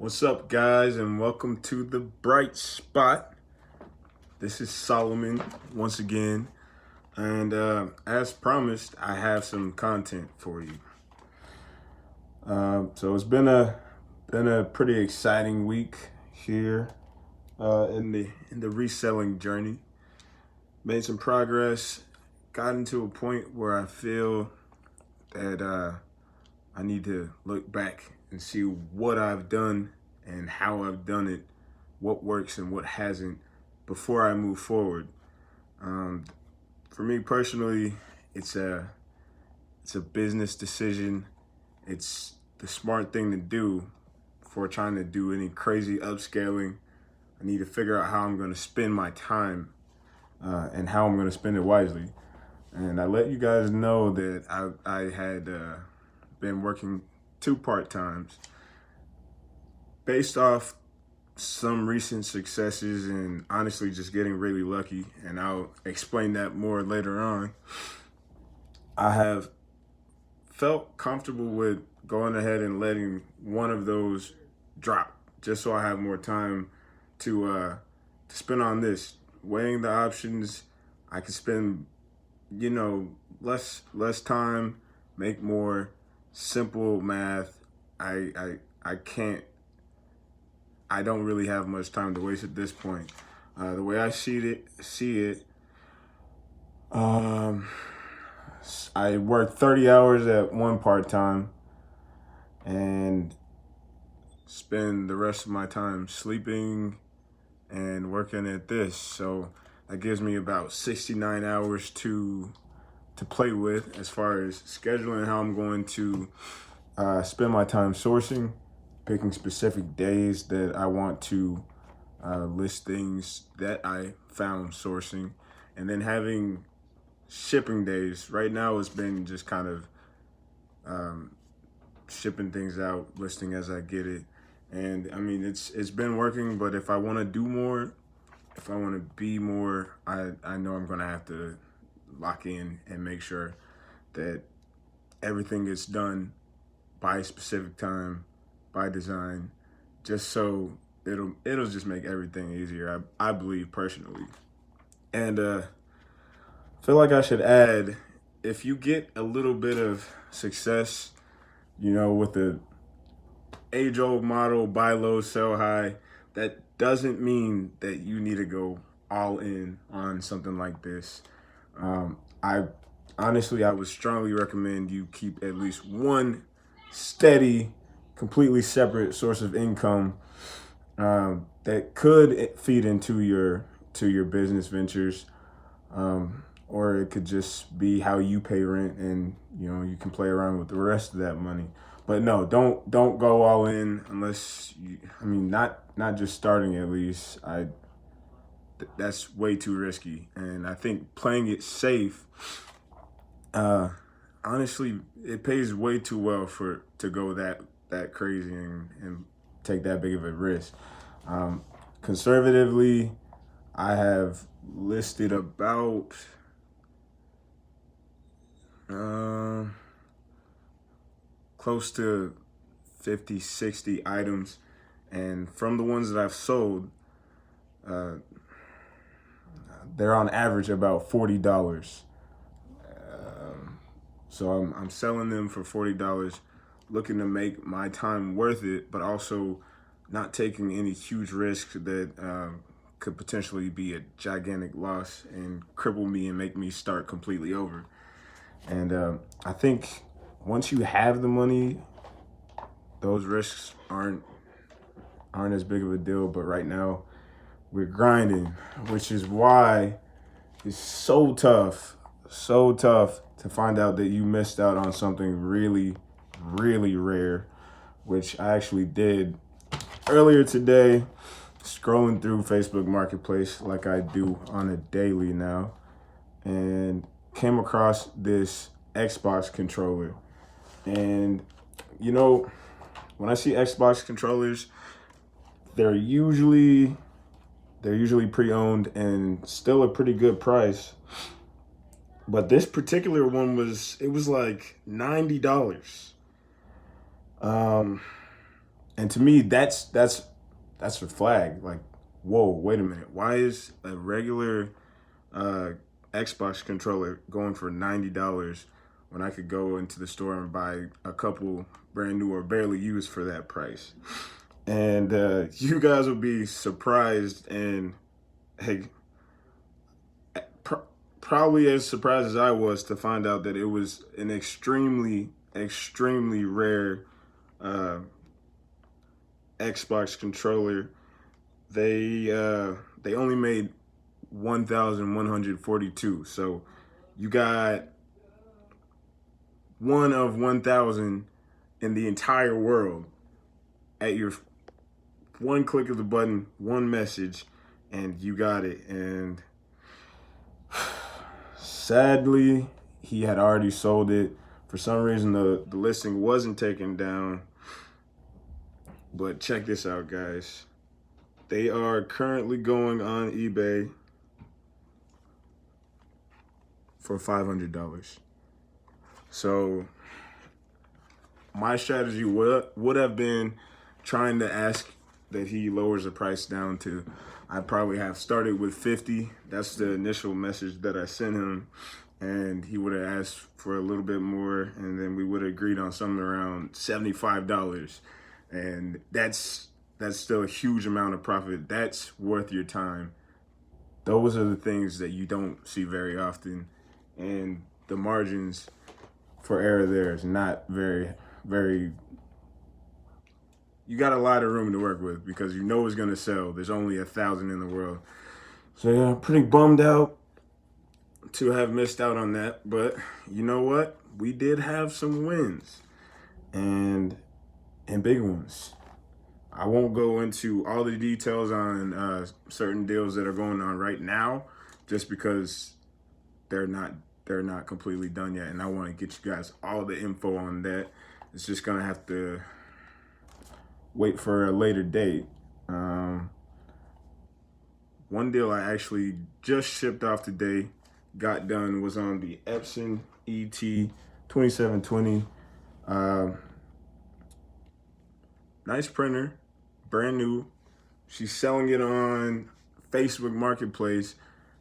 What's up, guys, and welcome to the Bright Spot. This is Solomon once again, and as promised, I have some content for you. So it's been a pretty exciting week here in the reselling journey. Made some progress. Gotten to a point where I feel that I need to look back and see what I've done and how I've done it, what works and what hasn't, before I move forward. For me personally, it's a business decision. It's the smart thing to do before trying to do any crazy upscaling. I need to figure out how I'm going to spend my time and how I'm going to spend it wisely. And I let you guys know that I had been working 2 part-times based off some recent successes and honestly just getting really lucky. And I'll explain that more later on. I have felt comfortable with going ahead and letting one of those drop just so I have more time to spend on this. Weighing the options, I can spend less time, make more. Simple math. I can't. I don't really have much time to waste at this point. The way I see it. I work 30 hours at one part time, and spend the rest of my time sleeping and working at this. So that gives me about 69 hours to play with as far as scheduling how I'm going to spend my time sourcing, picking specific days that I want to list things that I found sourcing, and then having shipping days. Right now it's been just kind of shipping things out, listing as I get it. And I mean, it's been working, but if I want to do more, if I want to be more, I know I'm going to have to lock in and make sure that everything gets done by a specific time, by design, just so it'll just make everything easier. I believe personally. And feel like I should add, if you get a little bit of success, with the age-old model, buy low, sell high, that doesn't mean that you need to go all in on something like this. I honestly, I would strongly recommend you keep at least one steady, completely separate source of income that could feed into your business ventures, or it could just be how you pay rent, and you can play around with the rest of that money. But no, don't go all in unless you. I mean, not just starting at least. That's way too risky. And I think playing it safe, honestly, it pays way too well to go that crazy and take that big of a risk. Conservatively, I have listed about close to 50, 60 items. And from the ones that I've sold, they're on average about $40. So I'm selling them for $40, looking to make my time worth it, but also not taking any huge risks that could potentially be a gigantic loss and cripple me and make me start completely over. And I think once you have the money, those risks aren't as big of a deal. But right now, we're grinding, which is why it's so tough to find out that you missed out on something really, really rare, which I actually did earlier today, scrolling through Facebook Marketplace like I do on a daily now, and came across this Xbox controller. And when I see Xbox controllers, they're usually pre-owned and still a pretty good price. But this particular one was like $90. And to me, that's a flag. Like, whoa, wait a minute. Why is a regular uh, Xbox controller going for $90 when I could go into the store and buy a couple brand new or barely used for that price? And you guys will be surprised and hey, pr- probably as surprised as I was to find out that it was an extremely rare uh, Xbox controller. They only made 1,142. So you got one of 1,000 in the entire world at your one click of the button, one message, and you got it. And sadly, he had already sold it. For some reason, the listing wasn't taken down. But check this out, guys. They are currently going on eBay for $500. So my strategy would have been trying to ask that he lowers the price down to. I probably have started with 50. That's the initial message that I sent him, and he would have asked for a little bit more, and then we would have agreed on something around $75. And that's still a huge amount of profit. That's worth your time. Those are the things that you don't see very often, and the margins for error there is not very. You got a lot of room to work with because you know it's gonna sell. There's only 1,000 in the world, so yeah, I'm pretty bummed out to have missed out on that. But you know what? We did have some wins, and big ones. I won't go into all the details on certain deals that are going on right now, just because they're not they're not completely done yet, and I want to get you guys all the info on that. It's just gonna have to wait for a later date. Um, One deal I actually just shipped off today, got done, was on the Epson ET 2720. Um, Nice printer, brand new. She's selling it on Facebook Marketplace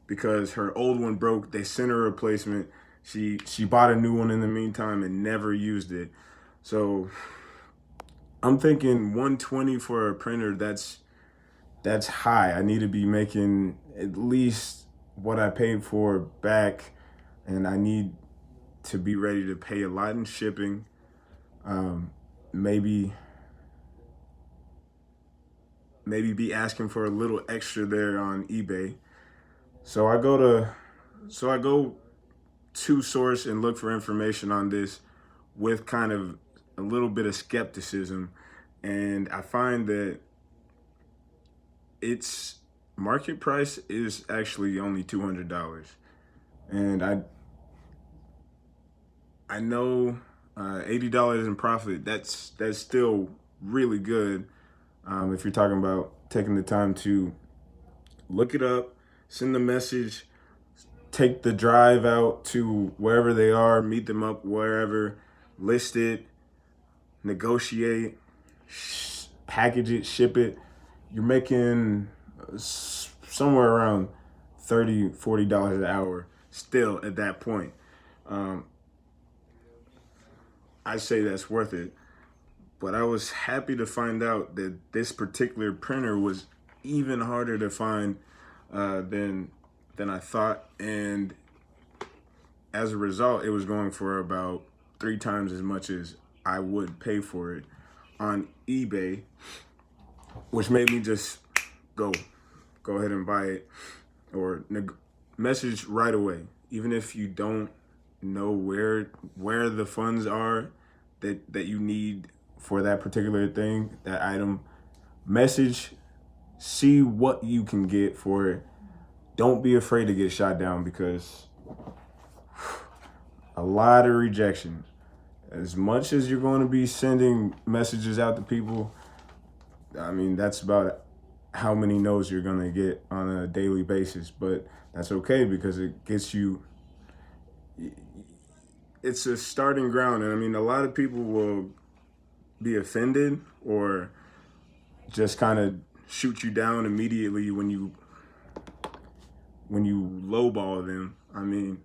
because her old one broke. They sent her a replacement. She bought a new one in the meantime and never used it. So I'm thinking 120 for a printer. That's high. I need to be making at least what I paid for back, and I need to be ready to pay a lot in shipping. Maybe be asking for a little extra there on eBay. So I go to source and look for information on this with kind of a little bit of skepticism, and I find that its market price is actually only $200. And I know $80 in profit. That's still really good. If you're talking about taking the time to look it up, send the message, take the drive out to wherever they are, meet them up wherever, list it, negotiate, package it, ship it. You're making somewhere around $30-$40 an hour still at that point. Um, I say that's worth it. But I was happy to find out that this particular printer was even harder to find than I thought, and as a result, it was going for about 3 times as much as I would pay for it on eBay, which made me just go ahead and buy it or message right away. Even if you don't know where the funds are that you need for that particular thing, that item, message, see what you can get for it. Don't be afraid to get shot down because a lot of rejection. As much as you're going to be sending messages out to people, I mean, that's about how many no's you're going to get on a daily basis. But that's okay because it gets you, it's a starting ground. And I mean, a lot of people will be offended or just kind of shoot you down immediately when you lowball them. I mean,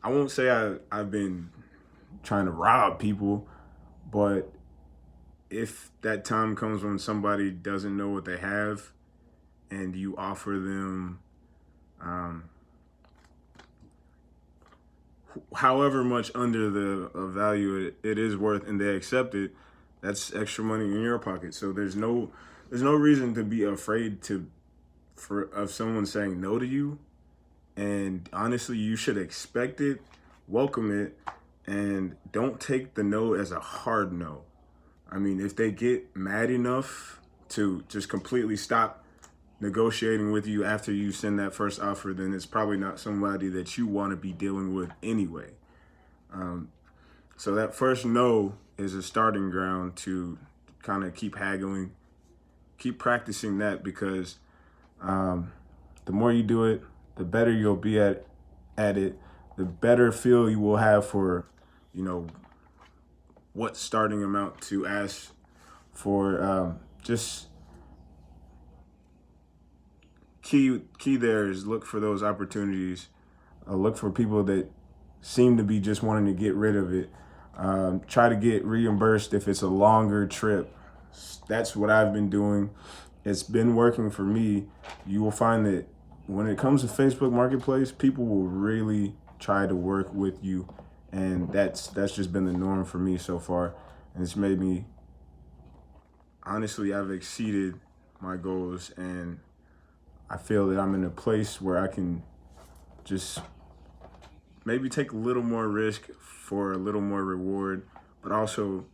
I won't say I've been trying to rob people, but if that time comes when somebody doesn't know what they have and you offer them um, however much under the value it is worth and they accept it, that's extra money in your pocket. So there's no reason to be afraid of someone saying no to you. And honestly, you should expect it, welcome it, and don't take the no as a hard no. I mean, if they get mad enough to just completely stop negotiating with you after you send that first offer, then it's probably not somebody that you want to be dealing with anyway. So that first no is a starting ground to kind of keep haggling, keep practicing that, because the more you do it, the better you'll be at it, the better feel you will have for, you know, what starting amount to ask for. Just key there is look for those opportunities. Look for people that seem to be just wanting to get rid of it. Try to get reimbursed if it's a longer trip. That's what I've been doing. It's been working for me. You will find that when it comes to Facebook Marketplace, people will really try to work with you, and that's just been the norm for me so far, and it's made me, honestly, I've exceeded my goals, and I feel that I'm in a place where I can just maybe take a little more risk for a little more reward, but also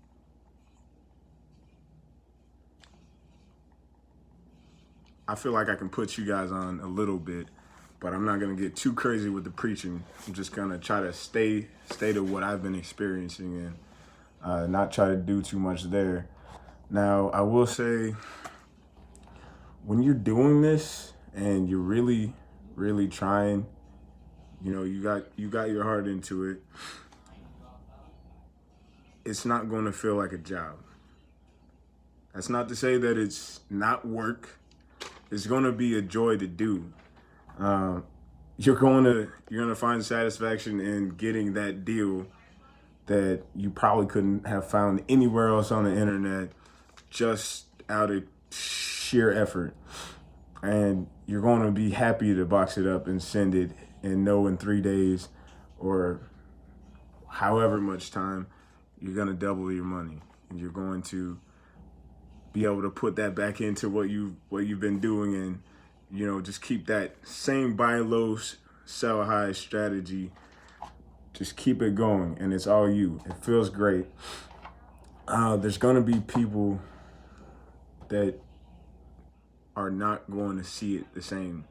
I feel like I can put you guys on a little bit, but I'm not gonna get too crazy with the preaching. I'm just gonna try to stay to what I've been experiencing and not try to do too much there. Now, I will say, when you're doing this and you're really, really trying, you got your heart into it. It's not going to feel like a job. That's not to say that it's not work. It's going to be a joy to do. Um, you're gonna find satisfaction in getting that deal that you probably couldn't have found anywhere else on the internet, just out of sheer effort. And you're going to be happy to box it up and send it and know in 3 days or however much time you're going to double your money, and you're going to be able to put that back into what you've been doing, and just keep that same buy low, sell high strategy. Just keep it going, and it's all you. It feels great. There's going to be people that are not going to see it the same,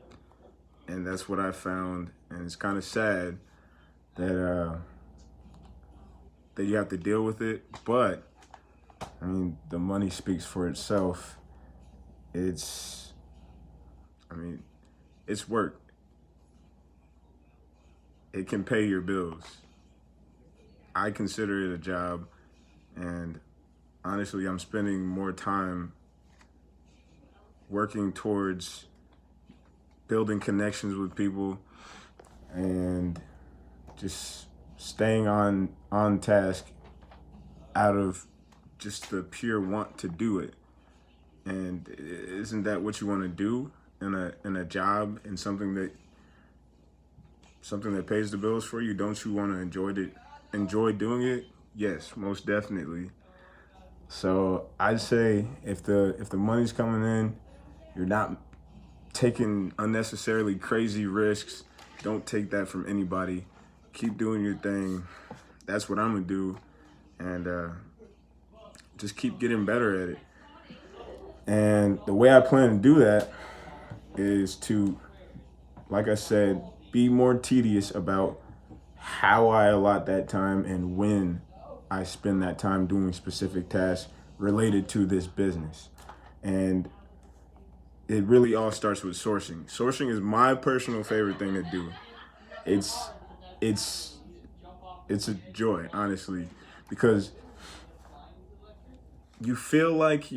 and that's what I found. And it's kind of sad that that you have to deal with it, but I mean, the money speaks for itself. It's, I mean, it's work. It can pay your bills. I consider it a job, and honestly, I'm spending more time working towards building connections with people and just staying on task out of just the pure want to do it. And isn't that what you want to do in a job, and something that pays the bills for you? Don't you want to enjoy doing it? Yes, most definitely. So I'd say if the money's coming in, you're not taking unnecessarily crazy risks. Don't take that from anybody. Keep doing your thing. That's what I'm gonna do, and just keep getting better at it. And the way I plan to do that is to, like I said, be more tedious about how I allot that time and when I spend that time doing specific tasks related to this business. And it really all starts with sourcing. Sourcing is my personal favorite thing to do. It's it's it's a joy, honestly, because you feel like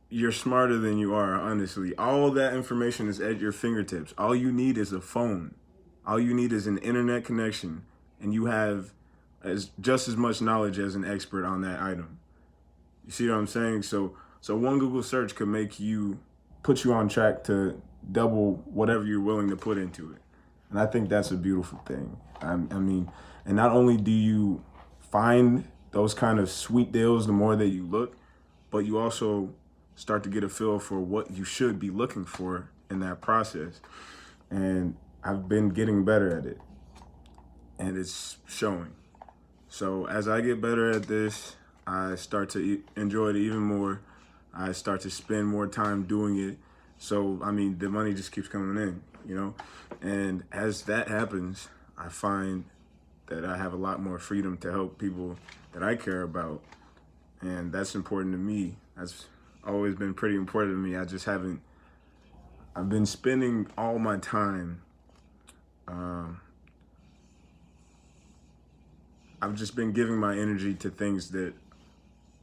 you're smarter than you are, honestly. All that information is at your fingertips. All you need is a phone. All you need is an internet connection, and you have just as much knowledge as an expert on that item. You see what I'm saying? So one Google search could put you on track to double whatever you're willing to put into it. And I think that's a beautiful thing. I mean, and not only do you find those kind of sweet deals the more that you look, but you also start to get a feel for what you should be looking for in that process. And I've been getting better at it, and it's showing. So as I get better at this, I start to enjoy it even more. I start to spend more time doing it. So, I mean, the money just keeps coming in, you know? And as that happens, I find that I have a lot more freedom to help people that I care about. And that's important to me. That's always been pretty important to me. I've been spending all my time, I've just been giving my energy to things that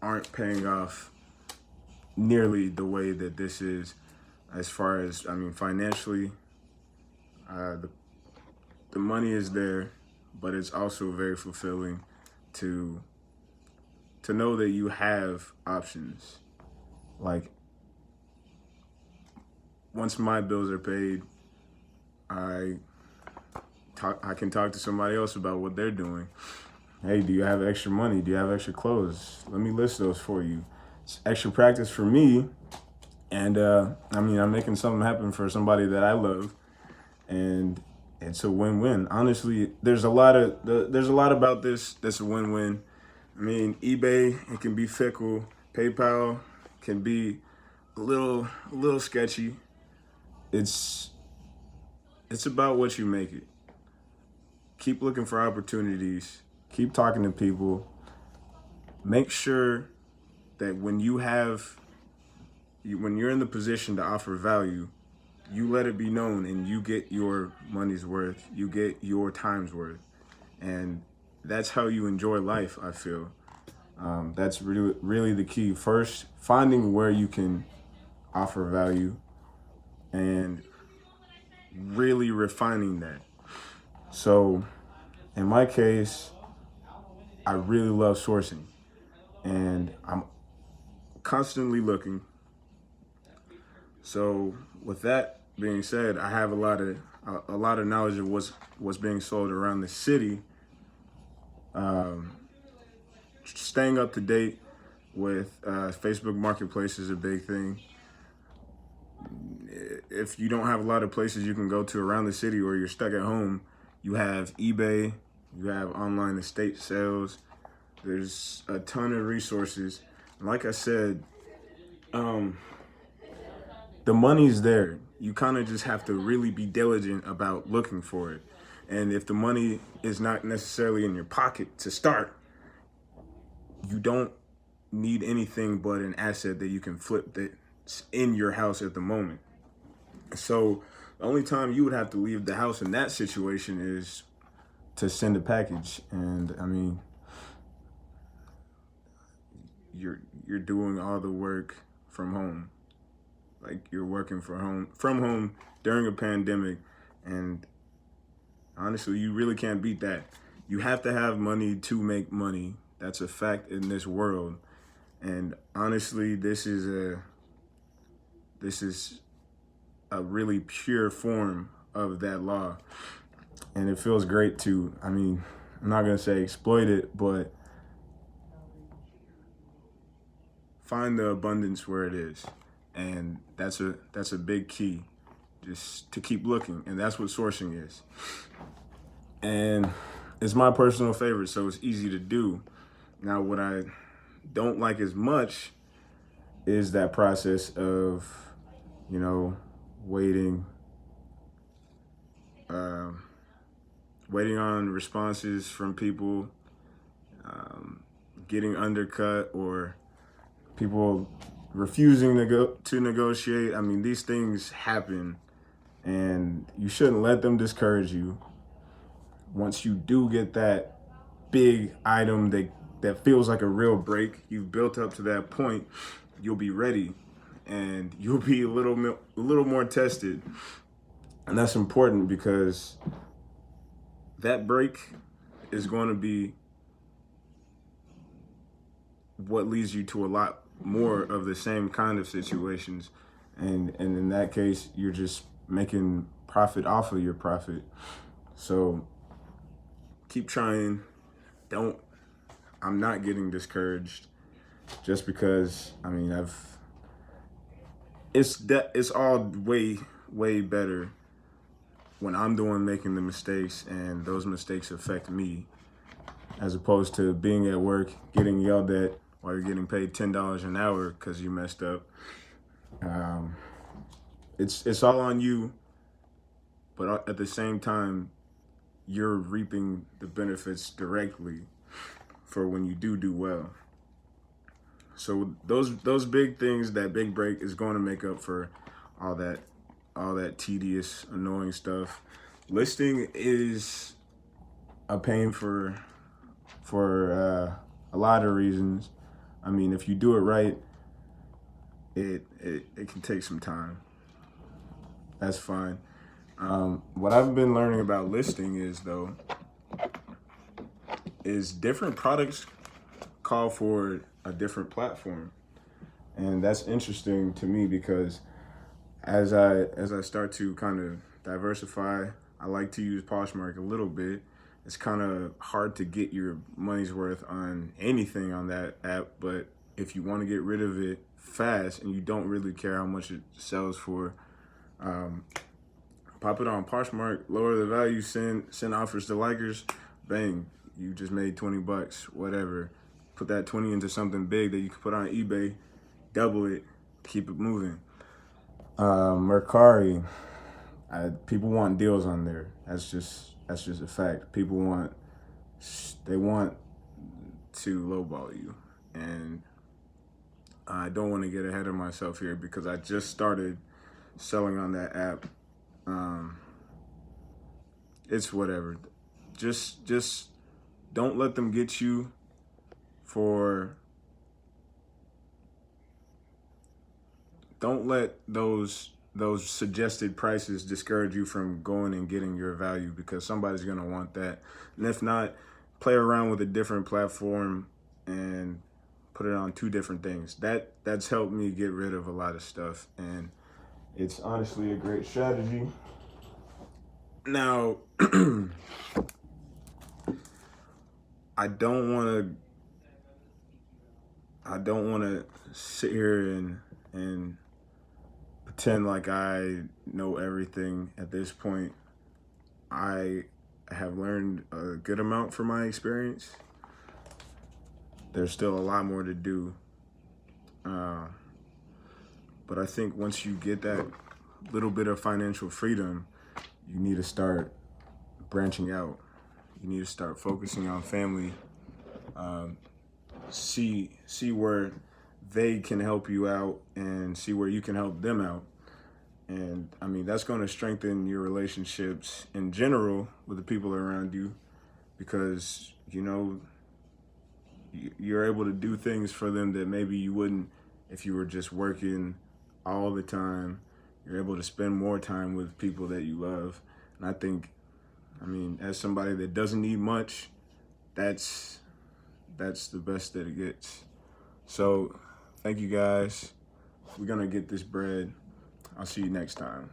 aren't paying off nearly the way that this is, as far as, I mean, financially, the money is there, but it's also very fulfilling to know that you have options. Like, once my bills are paid, I can talk to somebody else about what they're doing. Hey, do you have extra money? Do you have extra clothes? Let me list those for you. It's extra practice for me, and I mean, I'm making something happen for somebody that I love, and it's a win-win. Honestly, there's a lot about this that's a win-win. I mean, eBay, it can be fickle. PayPal can be a little sketchy. It's about what you make it. Keep looking for opportunities. Keep talking to people. Make sure that when you're in the position to offer value, you let it be known and you get your money's worth. You get your time's worth. And that's how you enjoy life, I feel. That's really the key. First, finding where you can offer value and really refining that. So in my case, I really love sourcing, and I'm constantly looking. So with that being said, I have a lot of knowledge of what's being sold around the city. Staying up to date with Facebook Marketplace is a big thing. If you don't have a lot of places you can go to around the city, or you're stuck at home, you have eBay, you have online estate sales. There's a ton of resources. Like I said, the money's there. You kind of just have to really be diligent about looking for it. And if the money is not necessarily in your pocket to start, you don't need anything but an asset that you can flip that's in your house at the moment. So the only time you would have to leave the house in that situation is to send a package. And I mean, you're doing all the work from home. Like, you're working from home during a pandemic, and honestly, you really can't beat that. You have to have money to make money. That's a fact in this world. And honestly, this is a really pure form of that law. And it feels great to, I mean, I'm not going to say exploit it, but find the abundance where it is. And that's a big key, just to keep looking. And that's what sourcing is. And it's my personal favorite, so it's easy to do. Now, what I don't like as much is that process of, waiting on responses from people, getting undercut, or people refusing to negotiate. I mean, these things happen, and you shouldn't let them discourage you. Once you do get that big item that feels like a real break, you've built up to that point, you'll be ready. and you'll be a little more tested. And that's important because that break is going to be what leads you to a lot more of the same kind of situations. And in that case, you're just making profit off of your profit. So keep trying. I'm not getting discouraged just because, I mean, it's all way better when I'm the one making the mistakes and those mistakes affect me, as opposed to being at work getting yelled at while you're getting paid $10 an hour because you messed up. It's all on you, but at the same time, you're reaping the benefits directly for when you do well. So those big things, that big break is going to make up for all that tedious, annoying stuff. Listing is a pain for a lot of reasons. I mean, if you do it right, it can take some time. That's fine. What I've been learning about listing is different products call for a different platform. And that's interesting to me because as I start to kind of diversify, I like to use Poshmark a little bit. It's kind of hard to get your money's worth on anything on that app, but if you want to get rid of it fast and you don't really care how much it sells for, pop it on Poshmark, lower the value, send offers to likers, bang, you just made $20, whatever. Put that 20 into something big that you can put on eBay, double it, keep it moving. Mercari, people want deals on there. That's just a fact. People want to lowball you, and I don't want to get ahead of myself here because I just started selling on that app. It's whatever. Just don't let them get you for. Don't let those suggested prices discourage you from going and getting your value, because somebody's gonna want that. And if not, play around with a different platform and put it on two different things. That's helped me get rid of a lot of stuff, and it's honestly a great strategy. Now, I don't want to sit here and pretend like I know everything at this point. I have learned a good amount from my experience. There's still a lot more to do. But I think once you get that little bit of financial freedom, you need to start branching out. You need to start focusing on family. See where they can help you out and see where you can help them out. And I mean, that's going to strengthen your relationships in general with the people around you, because, you know, you're able to do things for them that maybe you wouldn't if you were just working all the time. You're able to spend more time with people that you love. And I think, I mean, as somebody that doesn't need much, that's the best that it gets. So thank you guys. We're going to get this bread. I'll see you next time.